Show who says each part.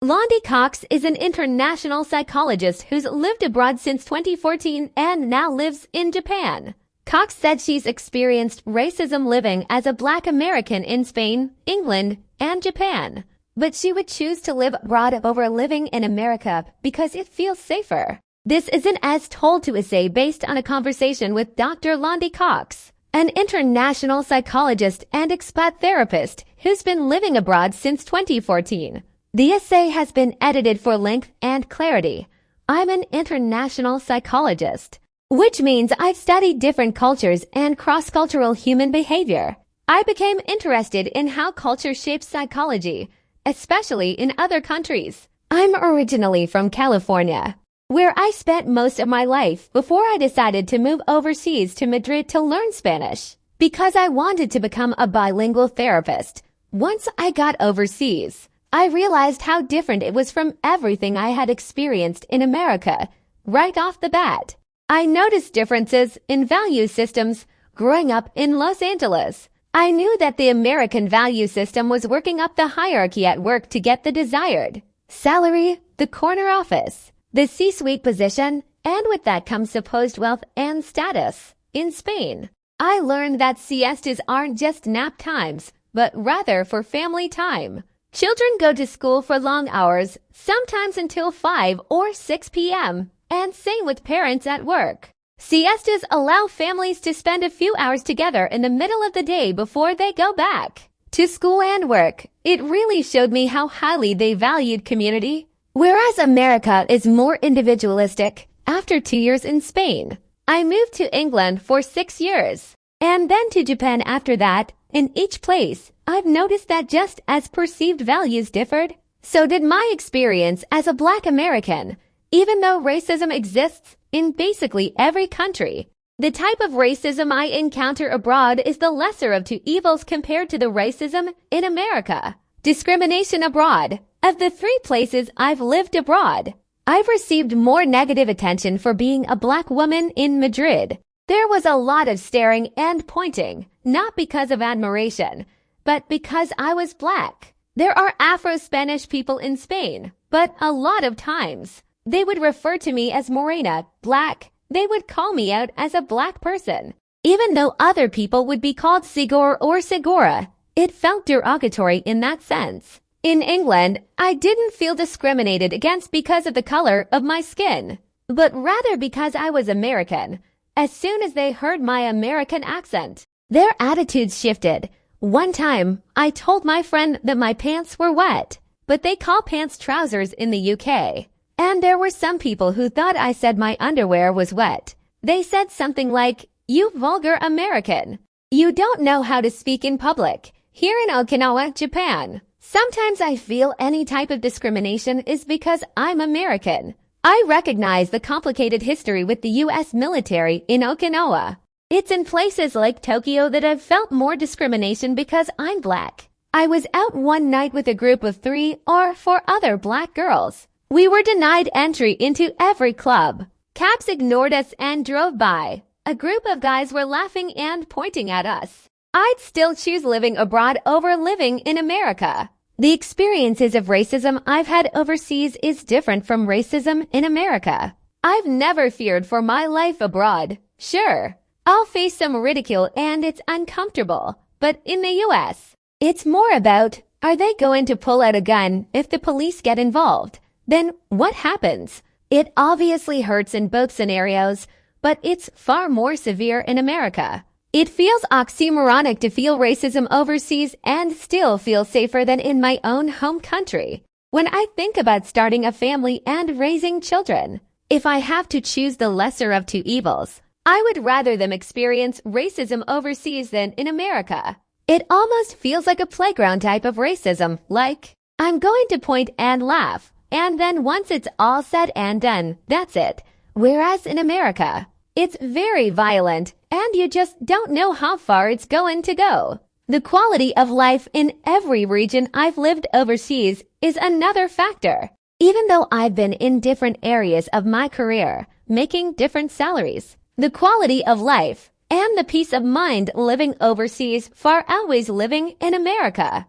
Speaker 1: Londi Cox is an international psychologist who's lived abroad since 2014 and now lives in Japan. Cox said she's experienced racism living as a Black American in Spain, England, and Japan. But she would choose to live abroad over living in America because it feels safer. This isn't as told to essay based on a conversation with Dr. Londi Cox, an international psychologist and expat therapist who's been living abroad since 2014. The essay has been edited for length and clarity. I'm an international psychologist, which means I've studied different cultures and cross-cultural human behavior. I became interested in how culture shapes psychology, especially in other countries. I'm originally from California, where I spent most of my life before I decided to move overseas to Madrid to learn Spanish, because I wanted to become a bilingual therapist. Once I got overseas, I realized how different it was from everything I had experienced in America. Right off the bat, I noticed differences in value systems growing up in Los Angeles. I knew that the American value system was working up the hierarchy at work to get the desired salary, the corner office, the C-suite position, and with that comes supposed wealth and status. In Spain, I learned that siestas aren't just nap times, but rather for family time. Children go to school for long hours, sometimes until 5 or 6 p.m., and same with parents at work. Siestas allow families to spend a few hours together in the middle of the day before they go back to school and work. It really showed me how highly they valued community. Whereas America is more individualistic. After 2 years in Spain, I moved to England for 6 years, and then to Japan after that. In each place, I've noticed that just as perceived values differed, so did my experience as a Black American. Even though racism exists in basically every country, the type of racism I encounter abroad is the lesser of two evils compared to the racism in America. Discrimination abroad. Of the 3 places I've lived abroad, I've received more negative attention for being a Black woman in Madrid. There was a lot of staring and pointing, not because of admiration, but because I was Black. There are Afro-Spanish people in Spain, but a lot of times they would refer to me as Morena, Black. They would call me out as a Black person. Even though other people would be called Sigur or Sigora, it felt derogatory in that sense. In England, I didn't feel discriminated against because of the color of my skin, but rather because I was American. As soon as they heard my American accent, their attitudes shifted. One time, I told my friend that my pants were wet, but they call pants trousers in the UK. And there were some people who thought I said my underwear was wet. They said something like, "You vulgar American. You don't know how to speak in public." Here in Okinawa, Japan, sometimes I feel any type of discrimination is because I'm American. I recognize the complicated history with the U.S. military in Okinawa. It's in places like Tokyo that I've felt more discrimination because I'm Black. I was out one night with a group of 3 or 4 other Black girls. We were denied entry into every club. Cabs ignored us and drove by. A group of guys were laughing and pointing at us. I'd still choose living abroad over living in America. The experiences of racism I've had overseas is different from racism in America. I've never feared for my life abroad. Sure, I'll face some ridicule and it's uncomfortable. But in the U.S., it's more about, are they going to pull out a gun if the police get involved? Then what happens? It obviously hurts in both scenarios, but it's far more severe in America. It feels oxymoronic to feel racism overseas and still feel safer than in my own home country. When I think about starting a family and raising children, if I have to choose the lesser of two evils, I would rather them experience racism overseas than in America. It almost feels like a playground type of racism, like, I'm going to point and laugh, and then once it's all said and done, that's it. Whereas in America, it's very violent, and you just don't know how far it's going to go. The quality of life in every region I've lived overseas is another factor. Even though I've been in different areas of my career, making different salaries, the quality of life and the peace of mind living overseas far outweighs living in America.